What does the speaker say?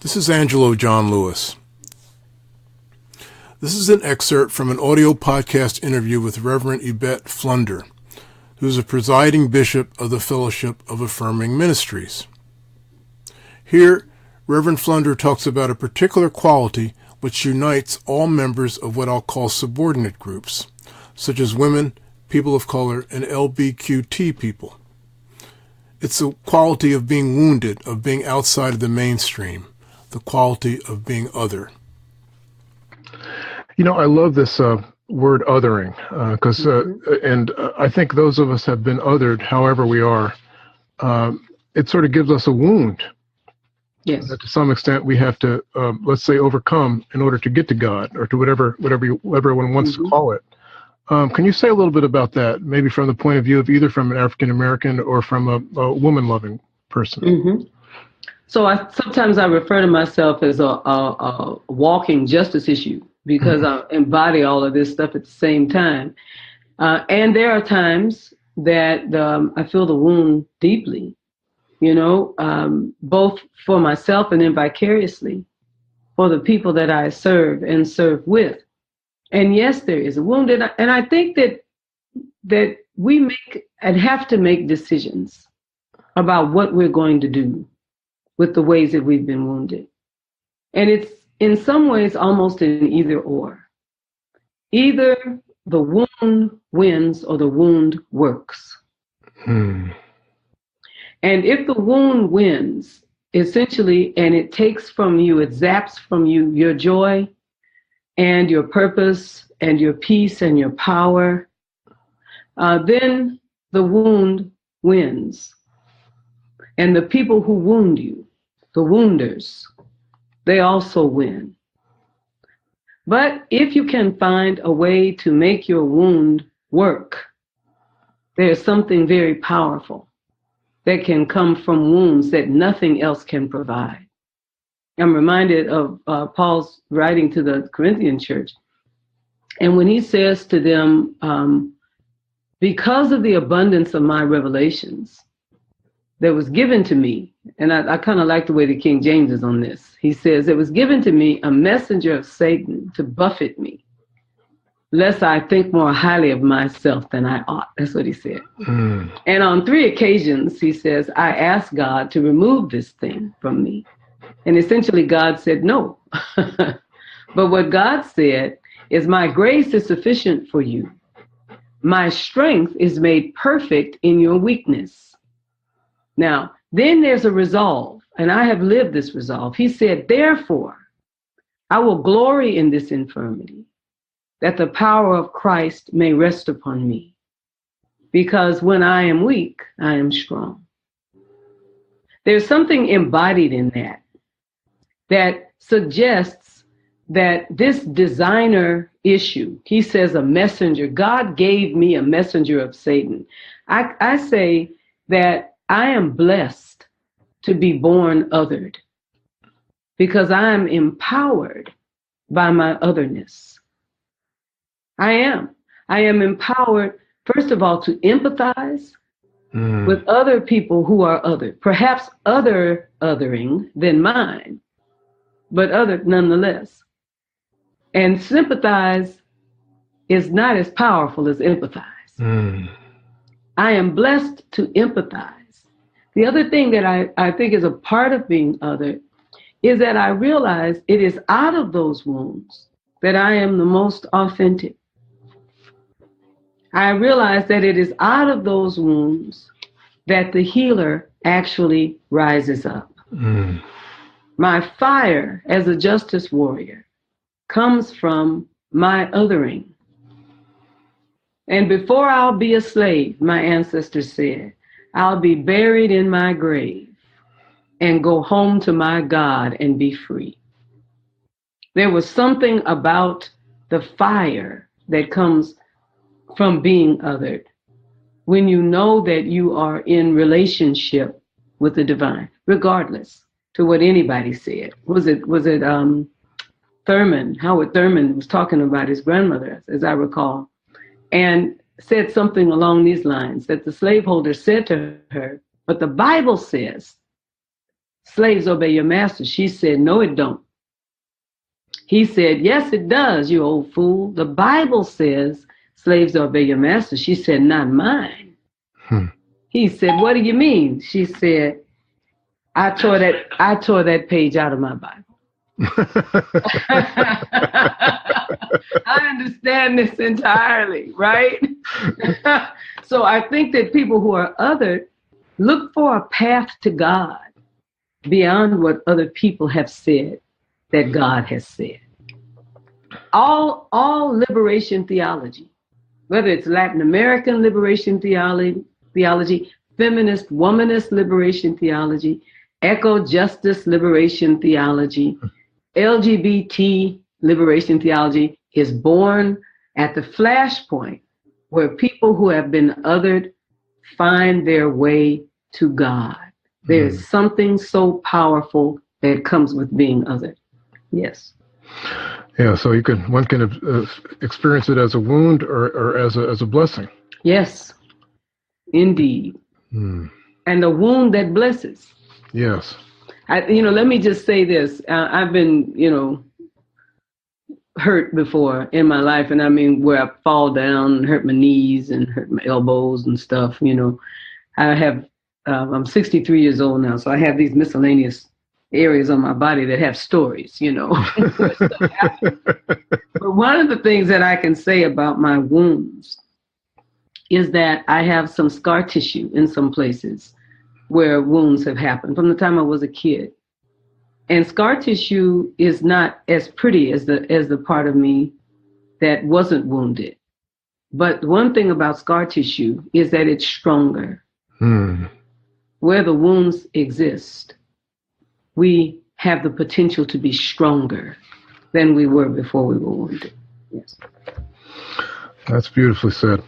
This is Angelo John Lewis. This is an excerpt from an audio podcast interview with Reverend Yvette Flunder, who is a presiding bishop of the Fellowship of Affirming Ministries. Here, Reverend Flunder talks about a particular quality which unites all members of what I'll call subordinate groups, such as women, people of color, and LGBTQ people. It's the quality of being wounded, of being outside of the mainstream, the quality of being other. You know, I love this word othering, because I think those of us have been othered however we are. It sort of gives us a wound. Yes. That to some extent we have to, let's say, overcome in order to get to God, or to whatever everyone wants to call it. Can you say a little bit about that, maybe from the point of view of either from an African American or from a woman-loving person? Mm-hmm. So sometimes I refer to myself as a walking justice issue, because I embody all of this stuff at the same time. And there are times that I feel the wound deeply, both for myself and then vicariously for the people that I serve and serve with. And yes, there is a wound. And I think that we make and have to make decisions about what we're going to do with the ways that we've been wounded. And it's in some ways almost an either or. Either the wound wins or the wound works. And if the wound wins, essentially, and it takes from you, it zaps from you your joy and your purpose and your peace and your power, then the wound wins. And the people who wound you, the wounders, they also win. But if you can find a way to make your wound work, there's something very powerful that can come from wounds that nothing else can provide. I'm reminded of Paul's writing to the Corinthian church. And when he says to them, because of the abundance of my revelations that was given to me, and I kind of like the way the King James is on this. He says, it was given to me a messenger of Satan to buffet me, lest I think more highly of myself than I ought. That's what he said. And on 3 occasions, he says, I asked God to remove this thing from me. And essentially God said no. But what God said is, my grace is sufficient for you. My strength is made perfect in your weakness. Now, then there's a resolve, and I have lived this resolve. He said, therefore, I will glory in this infirmity, that the power of Christ may rest upon me. Because when I am weak, I am strong. There's something embodied in that suggests that this designer issue, he says a messenger, God gave me a messenger of Satan. I say that I am blessed to be born othered because I am empowered by my otherness. I am empowered, first of all, to empathize with other people who are other, perhaps othering than mine, but other nonetheless. And sympathize is not as powerful as empathize. I am blessed to empathize. The other thing that I think is a part of being other is that I realize it is out of those wounds that I am the most authentic. I realize that it is out of those wounds that the healer actually rises up. My fire as a justice warrior comes from my othering. And before I'll be a slave, my ancestors said, I'll be buried in my grave and go home to my God and be free. There was something about the fire that comes from being othered when you know that you are in relationship with the divine, regardless to what anybody said. Was it Thurman? Howard Thurman was talking about his grandmother, as I recall, and said something along these lines, that the slaveholder said to her, but the Bible says slaves obey your masters. She said, no, it don't. He said, yes, it does, you old fool. The Bible says slaves obey your masters. She said, not mine. He said, what do you mean? She said, I tore that page out of my Bible. I understand this entirely, right? So I think that people who are other look for a path to God beyond what other people have said that God has said. All liberation theology, whether it's Latin American liberation theology, feminist, womanist liberation theology, eco-justice liberation theology, LGBT liberation theology, is born at the flashpoint where people who have been othered find their way to God. There's something so powerful that comes with being othered. Yes. Yeah, so one can experience it as a wound or as a blessing. Yes, indeed. And a wound that blesses. Yes. Let me just say this. I've been, hurt before in my life, and I mean where I fall down, hurt my knees and hurt my elbows and stuff. I'm 63 years old now, so I have these miscellaneous areas on my body that have stories, where stuff happened. But one of the things that I can say about my wounds is that I have some scar tissue in some places where wounds have happened from the time I was a kid. And scar tissue is not as pretty as the part of me that wasn't wounded. But one thing about scar tissue is that it's stronger. Where the wounds exist, we have the potential to be stronger than we were before we were wounded. Yes. That's beautifully said.